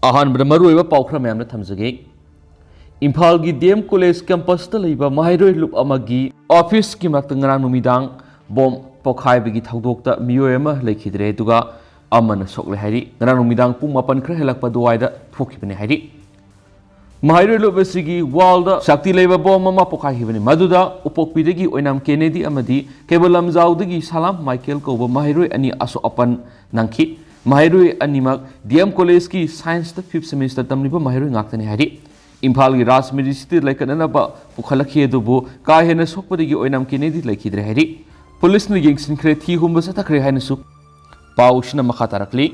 अहानबद मरुइबा पाउखरा ma'am थमजगे इम्फाल की DM college campus माहेरोई लुप अमगी ऑफिस की मक्तंगरांग नुमिदांग बॉम पोखाइबगी थौदोक्ता मियोय अमा लेखिद्रे दुगा अमन सोकले हाइरी ngरांग नुमिदांग पुंग मापन खर हेलकपा दुवाइदा थोखिबने हाइरी माहेरोई लुप असिगी वालदा शक्ति लेबा बॉम अमा पोखाइबने मदुदा उपोकपीदगी ओइनाम केनेडी अमदी केबल लमजाउदगी सलाम माइकेल कोबा माहेरोई अनि असो अपन नंखी माहेरोई अनिमक डीएम कॉलेज की साइंस 5th सेमेस्टर तमलिबा माहेरोई गाक्तने हाइरी इम्फाल की राजमिरी सिटी लेखनब पुखलखी का हेन सोपदी ओइनाम केनेडी लेखिद्रे हाइरी पुलिस ने येंसिनख्रे थी हुंब चथख्रे हाइनसु पाउसिना मखा तारकली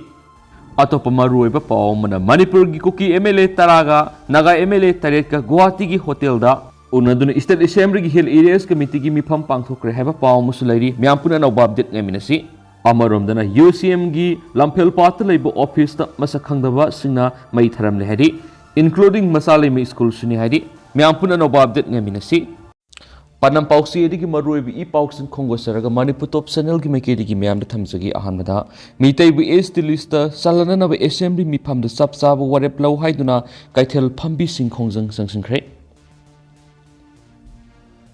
अतोप मरुइबा पाउमना मणिपुर की कुकी MLA तरागा नागा MLA तरेट का गुवाहाटी की होटल दा उनदुन स्टेट असेंबली की हिल एरियाज कमिटी की मिफम पांगथोक्रे हाइबा पाउमुसु लैरी म्यामपुना नौबाब देत ngeminasi अमरोमदना UCM की लंफेल पात लेबो ऑफिस ता मसक खंगदबा सिंगना मई थरमले हाइरी including masale mi school suni haidi myam nobab det ngaminasi panam pausi edi ki maroi bi pauksin khongo saraga manipur top channel ki mekedi ki myam da thamjagi ahanmada mitei bu est lista salana na assembly mi pham da sab sab warep lau haiduna kaithel phambi sing khongjang sangsingkhre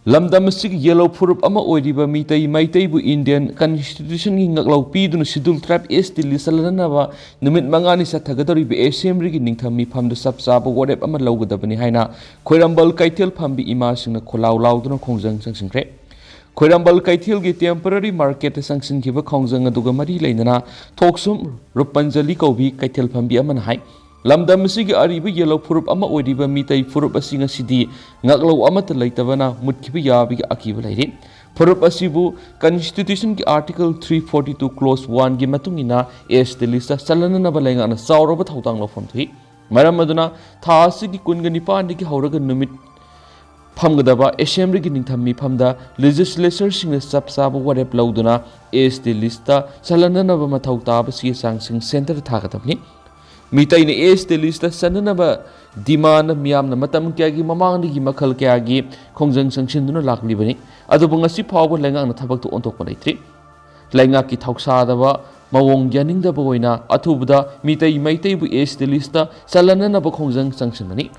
lamdam sig yellow furup ama oiriba mitei maitei bu indian constitution gi ngaklau pi dun schedule tribe est list salana ba numit mangani sathagadori bi assembly gi ningtham mi pham da sab sab warep ama laugadabani haina khoirambal kaithel phambi ima singna kholau lau dun khongjang sangsingkhre khoirambal kaithel gi temporary market sangsing khiba khongjang aduga mari leinana thoksum rupanjali kobi kaithel phambi ama hai lamdam sigi ariba yellow furup ama oiriba mitei furup asinga sidi ngaklo amata leitabana mutkibi yabi akiba leiri furup asibu constitution ki article 342 clause 1 gi matungina est list salana na balenga na sauraba thautang lo phomthui maram aduna tha sigi kunga nipan ki hauraga numit phamgadaba assembly gi ningtham mi phamda legislature sing sab sab warep lauduna est list salana na ba mathau taba si sang sing center thagatapni मितई ने S list सननब demand मियाम मतम क्या ममांगी मखल क्या खोंजंग संसिंदुना लाक्लिबनी अदुबु ngasi फावबो लेंगांग थबक तो ओंतोक पलैत्रि लेंगा की थौसादब मवोंग यानिंगदब ओइना अथुबदा मितई मैतैबु S list सलननब खोंजंग संसिंगनी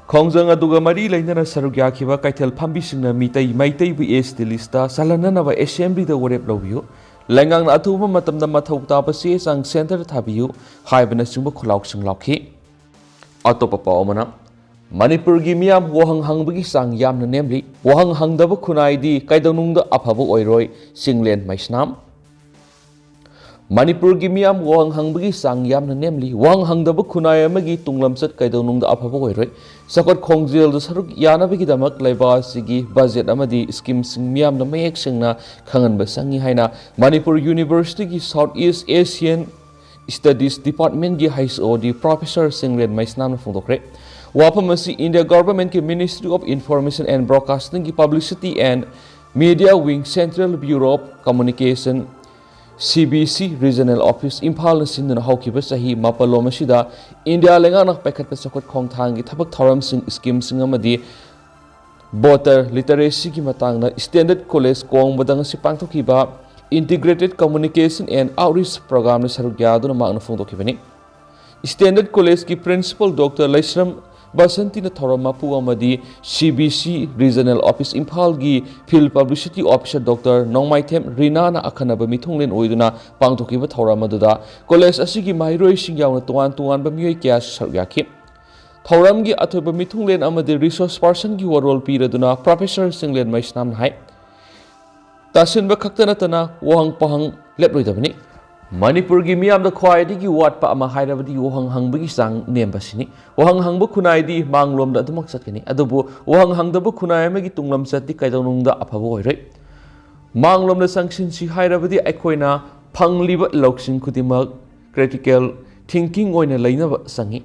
खोंजंग अदुगा मरी लेनना सरुग्या खिबा Kaithal फांबी सिंगना मितई मैतैबु S list सलननब assembly the वरेप लौबियो लेंगांग अथुब मतमदा मथौ ताब से सांग सेंटर थाबियु हाइबना सिंबो खुलाउ सिंग लाखि अतोप पावमना मणिपुर की मियाम वहंग हंगबगी सांग यामना नेमली वहंग हंगदब खुनाइदी कैदनुंग द अफबो ओइरोय सिंगलेन मैसनाम मणिपुर की मियाम वहंग हंगबगी सांग यामना नेमली वहंग हंगदब खुनाय अमगी तुंगलमसत कैदनुंग द अफबो ओइरोय सकट खोंगजेल द सरुक यानबगी दमक लेबासिगी बजेट अमदी स्कीम सिंग मियाम द मयेक सिंगना खंगनब संगी हाइना मणिपुर यूनिवर्सिटी की south east Asian studies department की हाइसओडी प्रोफेसर सिंगलेन मैसनाम फोंदोखरे वाफम असि इंडिया गवर्नमेंट की ministry of information and broadcasting की publicity and media wing central bureau of communication CBC Regional Office Impal Sindana Hawkiba Sahi Mapalom Shida India Lengana Packet Sakot Kong Tangi Tabak Thoram Sing Scheme Singamadi Voter Literacy Kimatanga Standard College Kong Badang Sipang Tokiba Integrated Communication and Outreach Program Sarugyaduna Magna Fondokibani Standard College ki Principal Dr. Laisram Basanti na Thoram Mapu Amadi CBC Regional Office Impal gi Field Publicity Officer Dr. Nongmaithem Rinana Akhanaba Mithunglen Oiduna Pangtokiba Thoram Aduda College asigi Maheiloi Singyauna Tuan Tuan ba Miyoi Kya Saryaki Thoram gi Athoba Mithunglen Amadi Resource Person gi Warol Piraduna Professor Singlen Maisnam Hai Tasin ba Kaktana Tana Wahang Pahang Leproidabani Manipur की मियाम the ख्वाइदगी वाटपा अमा हाइरबदी वहंग हंगबगी सांग नेमबसिनी वहंग हंगब खुनाइदी मांगलोम the अदुमक चतकनी अदुबु वहंग हंगदब खुनाइ अमगी तुंगलम चति कैदौनुंग the अफबो ओइरै मांगलोम the संगसिन सि हाइरबदी अखोइना फंगलिब लौक्सिन खुदिमक critical thinking ओइना लैनब संगी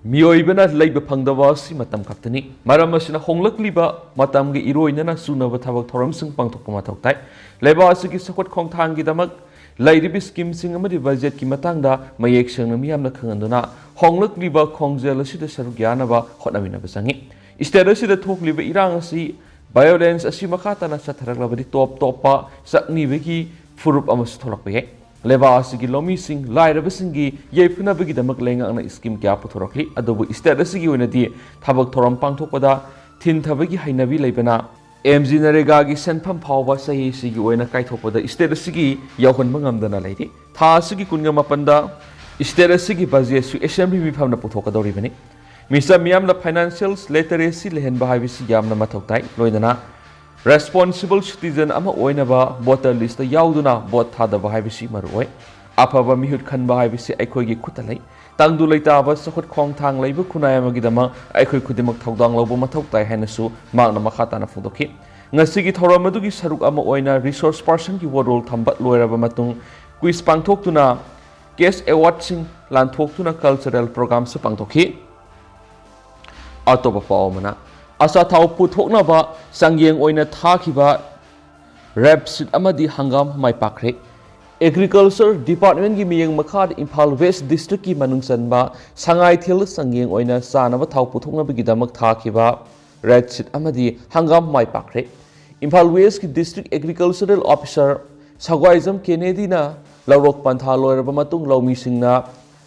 मियोइबना lab फंगदब सि मतम खक्तनी मरम असिना होंगलकलिबा मतमगी इरोइनना सुनब थबक थोरम सिंग पांगथोकपा मथौ ताइ लेबा असigi सकट खोंगथांगी दमक लाइरिबि स्कीम सिंग अमदि बजेट की मतंगदा मयेक संग मियामना खंगंदुना होंगलकलिबा खोंगजेल असिदा सरुक यानबा होटनामिनबा संगी स्टेट असिदा थोकलिबा इरांग असि वायोलेंस असि मखातना सथरकलबदि top टॉपा सकनिबेगी फुरुप Amas थोलकपे Leibak asigi lomising lairabasingi yaifunabagidamak lengakna scheme kya puthorokli adubu state asigi oinadi thabak thoram pangthokpada thintabagi hainabi leibana MG Narega gi senpham phawba sahi sigi oina kaithokpada state asigi yauhonba ngamdana leiri tha asigi kunga mapanda state asigi budget su assembly mifamna puthokadoribani misa miyamna financial literacy lehenba haibisi yamna mathoktai loidana responsible citizen ama oinaba voter list yauduna vote thadaba haibisi maroi afaba mihut khanba haibisi aikhoigi khutalai tangdu leitaba sakhot khong thang leibu khunai amagidama aikhoi khudimak thaudang lobo mathoktai hainasu magna makhatana fudokhi ngasigi thoramadugi saruk ama oina resource person ki role thamba loiraba matung quiz pangthoktuna case award sing lanthoktuna cultural program se pangthokhi atoba pawmana asa thau puthoknaba sangyeng oina thakiba rap sit amadi hangam mai pakre agriculture department gi miyeng makhad Imphal West district ki manungsanba sangai thil sangyeng oina sanaba thau puthoknaba gi damak thakiba red sit amadi hangam mai pakre Imphal West ki district agricultural officer Sagwaizam Kennedy na lawrok pantha loiraba matung lawmi singna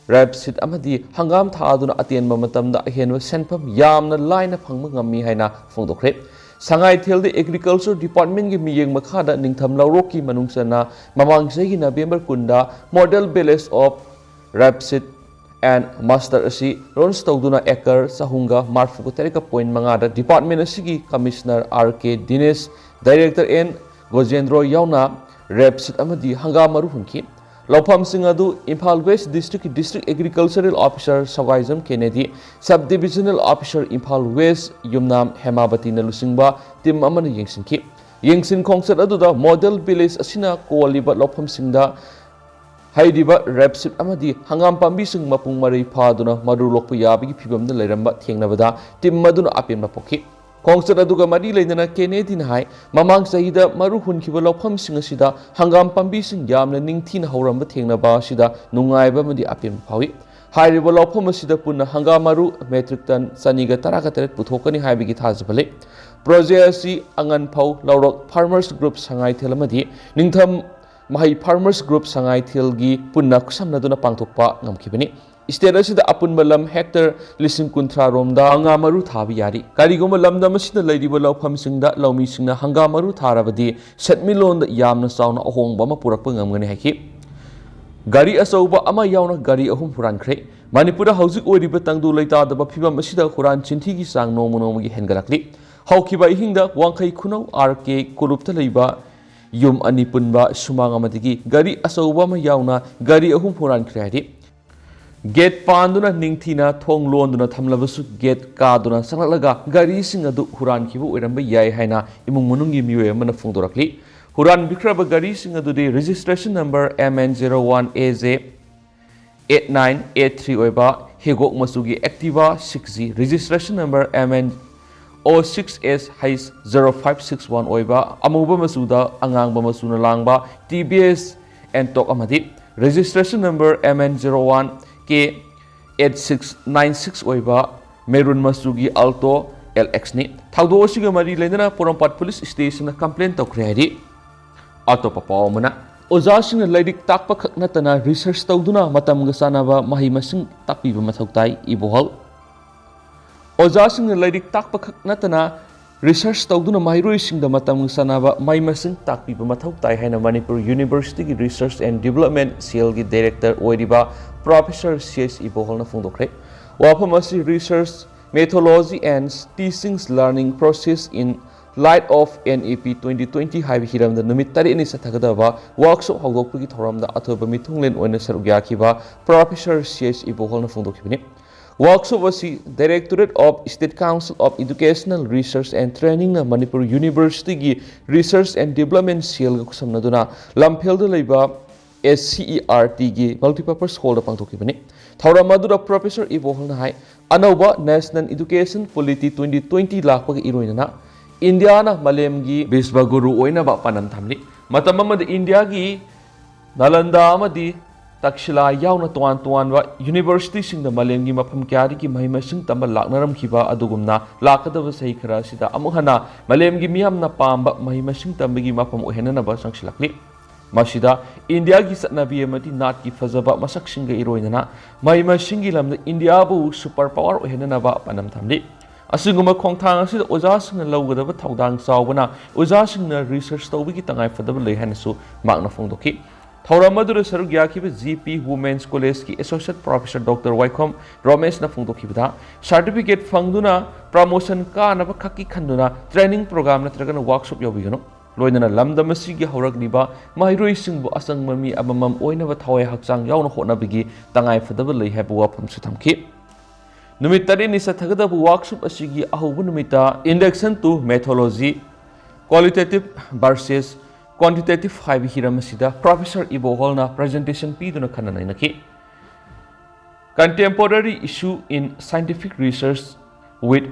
rap sit amadi hangam thaduna atenba matamda ahenwa senpham yamna laina phangma ngammi haina phongdokre sangai thelde agriculture department gi miyeng makhada ningtham lawrok ki manungsana mamang segi November kunda model village of rapsit and master asi runs tawduna acre sahunga marfu terika point mangada department asigi commissioner RK Dinesh director N Gojendro yauna rapsit amadi hangam maru hunki Lawpham sing adu Imphal West District Agricultural Officer Sagaizam Kennedy Sub-Divisional Officer Imphal West Yumnam Hemabati na lusingba team amana yengsinki yengsin khongsat aduda model village asina koliba lawpham singda haidiba rapsip amadi hangam pambi sing mapung mari phaduna maru lokpu yabigi phibamda leiramba thengnabada team maduna apemba pokhi khongsat aduga mari leidana Kennedy na hai mamang sahida maru hunkiba lawpham sing asida hangam pambi sing yamna ningthina hawramba thengnaba asida nungaiba madi apem phawi hairiba lawpham asida punna hangam maru metric ton saniga taraka teret puthokani haibigi thajbale project asi angan phau lawrok farmers group sangai thelamadi ningtham mahai farmers group sangai thelgi punna khusamnaduna pangthokpa ngamkhibani state asida apun balam hectare lising kunthra romda hangamaru thabi yari karigoma lamda masina leiriba lawpham singda lawmi singna hangamaru tharabadi setmilon da yamna sauna ahongba ma purakpa ngamgani haki gari asauba ama yauna gari ahum hurankhre manipura hauzik oiriba tangdu leita da phibam asida huran chinthi gi sang nomo nomo gi hengalakli haukiba ihingda wangkhai khunau RK kurupta leiba yum ani punba sumang amadigi gari asauba ma yauna gari ahum hurankhre hari gate panduna ningthina thong londuna thamlabasu gate kaduna sanglalaga gari sing adu huran khibu oiramba yai haina imung munungi miwe amana phongdorakli huran bikraba gari sing adu de registration number MN01AJ 8983 oiba hegok masugi Activa 6G registration number MN06S-0561 oiba amuba masuda angangba masuna langba TBS and tok amadi registration number MN01 K8696 oiba Merun Masugi Alto LX ni thaudo siga mari lena Porampat police station complaint tokre hari atopa pawmana oja sing laidik takpa khakna tana research tawduna matam ga sanaba mahi masing takpiba mathautai ibohal oja sing laidik takpa khakna tana research tawduna Maheiloi singda matam sanaba mai masing takpiba mathautai haina Manipur University gi research and development cell gi director oiriba Professor CS Iboholna phongdokre waphamasi research methodology and teachings learning process in light of NEP 2020 haibi hiramda numit tari ni sathagadaba workshop hawdokpagi thoramda athoba mithunglen oina saruk yakiba Professor CS Iboholna phongdokhibani workshop asi Directorate of State Council of Educational Research and Training na Manipur University gi research and development cell ga kusamnaduna lamphel da leiba SCERT gi multipurpose hall da pangthokibani thauramadu Professor Iboholna hai anauba National Education Policy 2020 lakpa gi iroina India na malem gi bisba guru oina ba panan thamli matam amad India gi Nalanda amadi Takshila yauna tuan wa university sing da malem gi mafam kyari ki mahima sing tamba laknaram khiba adugumna lakadaba sahi khara sida amuhana malem gi miyam na pamba mahima sing tamba gi mafam ohenana ba sangsilakli Masida India gi satnabi amati nat ki fazaba masaksinga iroinana mahima singi lamda India bu super power ohenanaba panam thamli asinguma khongthang asida oja singna lawgadaba thaudang chawbana oja singna research tawbigi tangai fadaba lei hanasu magna phongdoki Thauramadu Saruk Yakiba GP Women's College ki Associate Professor Dr. Waikom Ramesh na phongdokibada certificate phangduna promotion ka na khaki khanduna training program natragana workshop yobigano loinana lamdam asigi haurakliba Maheiloi singbu asangmami amamam oinaba thawai hakchang yauna hotnabigi tangai fadaba lei haiba wafam su thamki numit tari ni sathagadabu workshop asigi ahubu numita induction to methodology qualitative versus quantitative haibi hiram asida Professor Ibo Holna presentation piduna khananainaki contemporary issue in scientific research with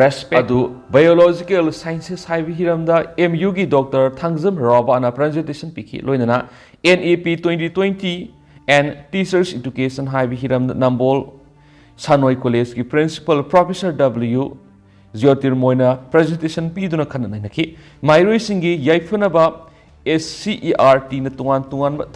respect adu biological sciences haibi hiramda MU gi Dr. Thangjam Rabana presentation piki loinana NAP 2020 and teachers education haibi hiramda Nambol Sanoi College ki principal Professor W Jyotir Moina presentation piduna khananainaki Maheiloi singi yaifanaba SCERT na tungan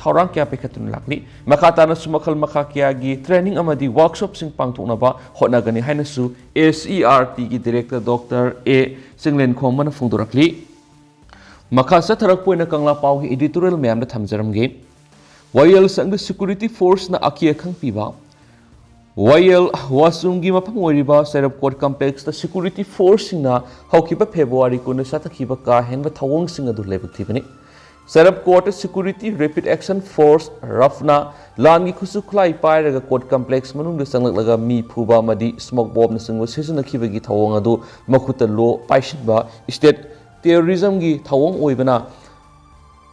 thaurang kya pekhatun lakli makata na sumakal makakya gi training amadi workshop sing pangthokna ba hotnagani haina su SCERT gi director Dr. A Singlen Khomman phungdorakli makasa tharak poina kangla paw gi editorial myam da thamjaramge YL sang security force na akia khang piba YL wasum gi mapam oiriba serap court complex the security force na hokiba February ko na satakhiba ka henba thawong sing adu lebuk thibani Serap Court Security Rapid Action Force Rafna Langi Kusuklai Pairaga Court Complex Manung de Sanglaga Mi Puba Madi Smoke Bomb Singwa Season Kibagi Tawangadu Makuta Law Paishinba State Terrorism Gi Tawang Oibana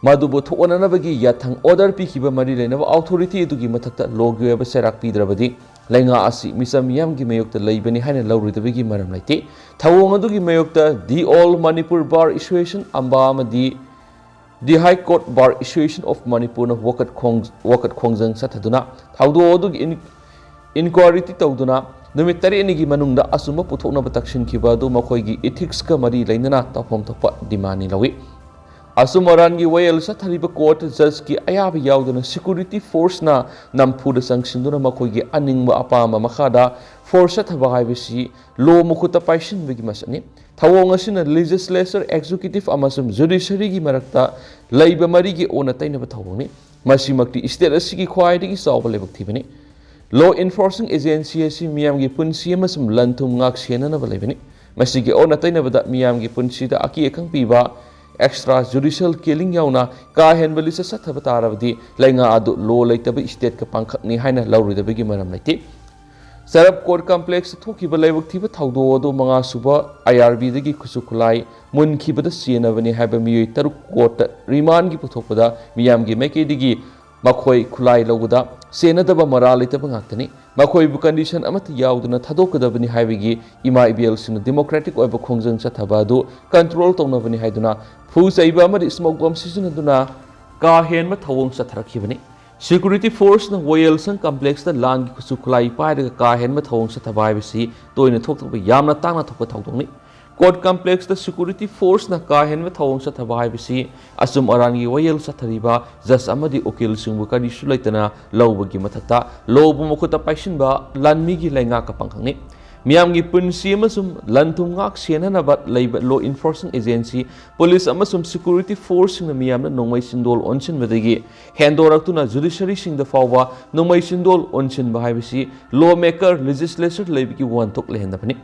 Madubo Tuanabagi Yatang Order Pikiba Madi Lenava Authority to Gimatata Logu Serak Pidrabadi Lenga Asi Misam Yam Gimayokta Laibani Hana Lauri the Bigi Maram Lite Tawangadu Gimayokta The All Manipur Bar Association Amba Madi The High Court Bar Association of Manipur na wakat khongjang sathaduna thaudo odug inquiry tawduna numit tari ni gi manungda asuma puthokna batakshin khiba du makhoi gi ethics ka mari lainana tafom thokpa dimani lawi asumaran gi wayel sathariba court judge ki ayab yauduna security force na nampu da sangsinduna makhoi gi aningba apama makhada force thaba haibisi law mukhuta paishin bigi masani Thawong asina legislature executive amasum judiciary gi marakta laiba mari gi ona tainaba thawongni masimakti state asigi khwaidigi sawba lebak thibani law enforcing agency asi miyam gi punsi amasum lanthum ngak senana ba lebani masigi ona tainaba da miyam gi punsi da aki ekang piba extra judicial killing yauna ka henbali sa sathaba tarabdi lainga adu law laitaba state ka pangkhakni haina lawridaba gi maram laiti Serap Court Complex Tokiba Laibuk Tiba Taudo Manga Suba IRB Digi Kusukulai Mun Kibada Sienavani Habami Taruk Court Riman Giputopada Miam Gimeke Digi Makoi Kulai Loguda Senadaba Moralita Bangatani Makoi Condition Amati Yaudana Tadokadabani Havigi Ima Ibiel Sin Democratic Oba Kongzang Satabado Control Tonavani Haiduna Fusa Ibamadi Smoke Bomb Season Duna Kahen Matawong Satarakibani Security Force na Royal Sun Complex na Langi Kusukulai Pairaga Kahen Mathawong sa Tabaibisi Toina Thokba Yamna Tangna Thokpa Thawdongni Court Complex na Security Force na Kahen Mathawong sa Tabaibisi Asum Arangi Royal sa Tariba Jas Amadi Okil Singbu Kadi Sulaitana Lawbagi Mathakta Lawbu Makuta Paishinba Lanmigi Lainga Kapangkangni Miyamgi punsi amasum lanthum ngak senana bat laiba law enforcing agency police amasum security force na miyamna nongmai sindol onsin badagi handoraktuna judiciary sing da fawwa nongmai sindol onsin bahaibisi lawmaker legislature laibiki wantok lehendapani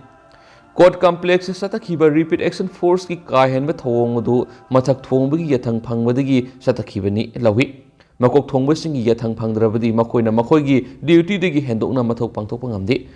court complex satakhiba repeat action force ki kahen ba thawongdu mathak thongbagi yathang phangbadagi satakhibani lawi makok thongba singi yathang phangdrabadi makoina makoigi duty dagi hendokna mathok pangthok pangamdi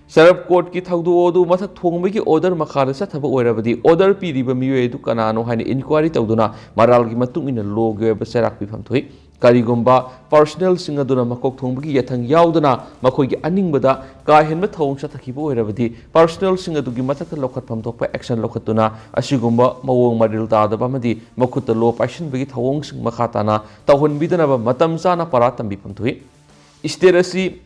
Serap Court ki Taudo Mathak Thongbi order Makara Sataba Orabadi, order Pidi Bamue to Kanano Hani inquiry Tauduna, Maralgi Matung in a low Serak Pifamtui, Karigumba, Personal Singaduna Makok Thongbi Yatang Yaudana, Makogi Aningbada, Kahen Mathong Satakibo Orabadi, Personal Singatugi Mataka Lokat Pamtopa Action Lokatuna, Ashigumba, Mawong Madilta, the Bamadi, Makuta Low Passion Bigit Hawong Makatana, Tawon Bidanaba, Matamzana Paratam Bipamtui. Isterasi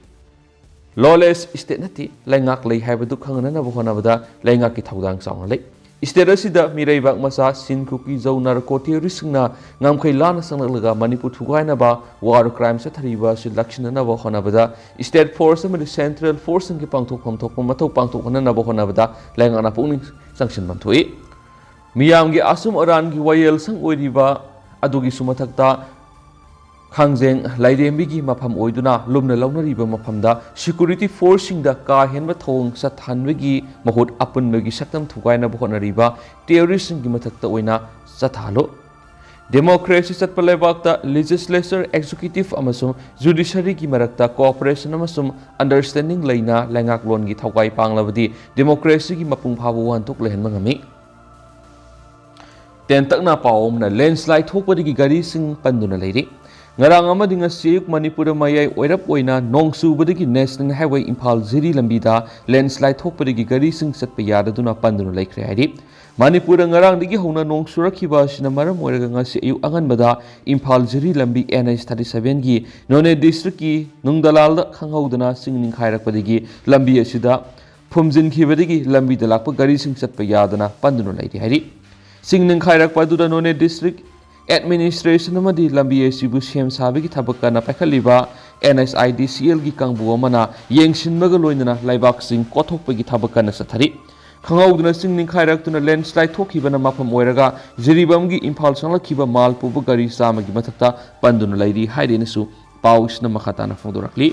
Lawless state nati laingak lay habadu khangna na bhona bada laingak ki thaudang song lay state असिदा मिरैबाक मसा सिन Kuki Zo narco टेररिस्टना ngamkhai lana sanglaglaga manipur thugainaba war crime sa thariba si lakshinanaba honabada state force amadi central force ngi pangthokpham thokpam mathau pangthokhanaba honabada lengana pungning sanction manthoi miyamgi asum aran gi wayel sang oiriba adugi sumathakta Khangjeng Lairembigi mafam oiduna lumna launariba mafamda security force singda ka henba thong sathanwegi mahut apunbegi saktam thugaina bohonariba terrorist singi mathakta oina sathalo democracy satpa lebakta legislature executive amasum judiciary gi marakta cooperation amasum understanding leina lengak lon gi thogai panglabadi democracy gi mapung phabu wantok lehen mangami tentakna pawomna landslide thokpadigi gari sing panduna leiri ngarang amadi ngasi manipur mayai oirap oina nongsubadagi national highway imphal ziri lambida landslide thokpadagi gari sing satpa yadaduna panduna laikhre hairi manipur ngarang digi hona nongsurakhiba sina maram oiraga ngasi ayu anganbada imphal ziri lambi NH 37 gi none district ki nungdalal khanghaudana singning khairakpadagi lambi asida phumjin khibadagi lambi dalakpa gari sing satpa yadana panduna lairi hairi singning khairakpadura none district administration amadi lambi asibu sem sabigi thabakana pakhaliba NSIDCL gi kangbu amana yengsinbaga loinana laibak sing kothokpagi thabakana sathari khangauduna singning khairak landslide thokhibana mafam oiraga jiribam gi imphal sanglakhiba mal pubu gari samagi mathakta panduna lairi hairenasu pausna makhatana fondorakli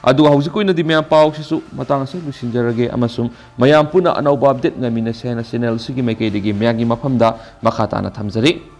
adu haujikoina di mya pausisu matang sa lusinjarage amasum mayam puna anauba update ngamina sena channel sigi maikeidigi myagi mafamda makhatana thamjari